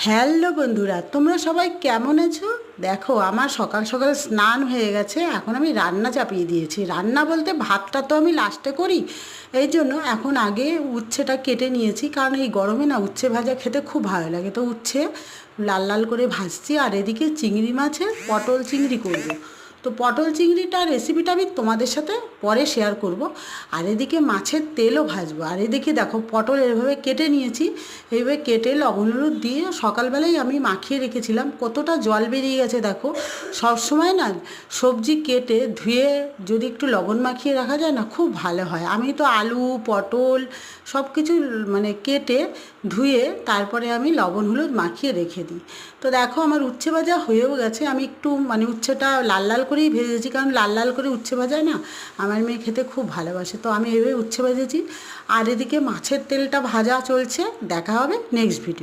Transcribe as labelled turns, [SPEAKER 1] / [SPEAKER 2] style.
[SPEAKER 1] Hello বন্ধুরা, তোমরা সবাই কেমন আছো? দেখো, আমার সকাল সকাল স্নান হয়ে গেছে। এখন আমি রান্না চাপিয়ে দিয়েছি। রান্না বলতে ভাতটা তো আমি লাস্টে করি, এই জন্য এখন আগে উচ্ছেটা কেটে নিয়েছি, কারণ এই গরমে না উচ্ছে ভাজা খেতে খুব ভালো লাগে। তো উচ্ছে লাল লাল করে ভাজছি, আর এদিকে চিংড়ি মাছের পটল চিংড়ি করব। তো পটল চিংড়িটার রেসিপিটা আমি তোমাদের সাথে পরে শেয়ার করব। আর এদিকে মাছের তেলও ভাজবো। আর এদিকে দেখো, পটল এভাবে কেটে নিয়েছি। এইভাবে কেটে লবণ হলুদ দিয়ে সকালবেলায় আমি মাখিয়ে রেখেছিলাম। কতটা জল বেরিয়ে গেছে দেখো। সবসময় না সবজি কেটে ধুয়ে যদি একটু লবণ মাখিয়ে রাখা যায় না, খুব ভালো হয়। আমি তো আলু পটল সব কিছু মানে কেটে ধুয়ে তারপরে আমি লবণ হলুদ মাখিয়ে রেখে দিই। তো দেখো, আমার উচ্ছে ভাজা হয়েও গেছে। আমি একটু মানে উচ্ছেটা লাল লাল করেই ভেজেছি, কারণ লাল লাল করে উচ্ছে ভাজায় না আমার মেয়ে খেতে খুব ভালোবাসে। তো আমি এভাবে উচ্ছে ভেজেছি। আর এদিকে মাছের তেলটা ভাজা চলছে। দেখা হবে নেক্সট ভিডিও।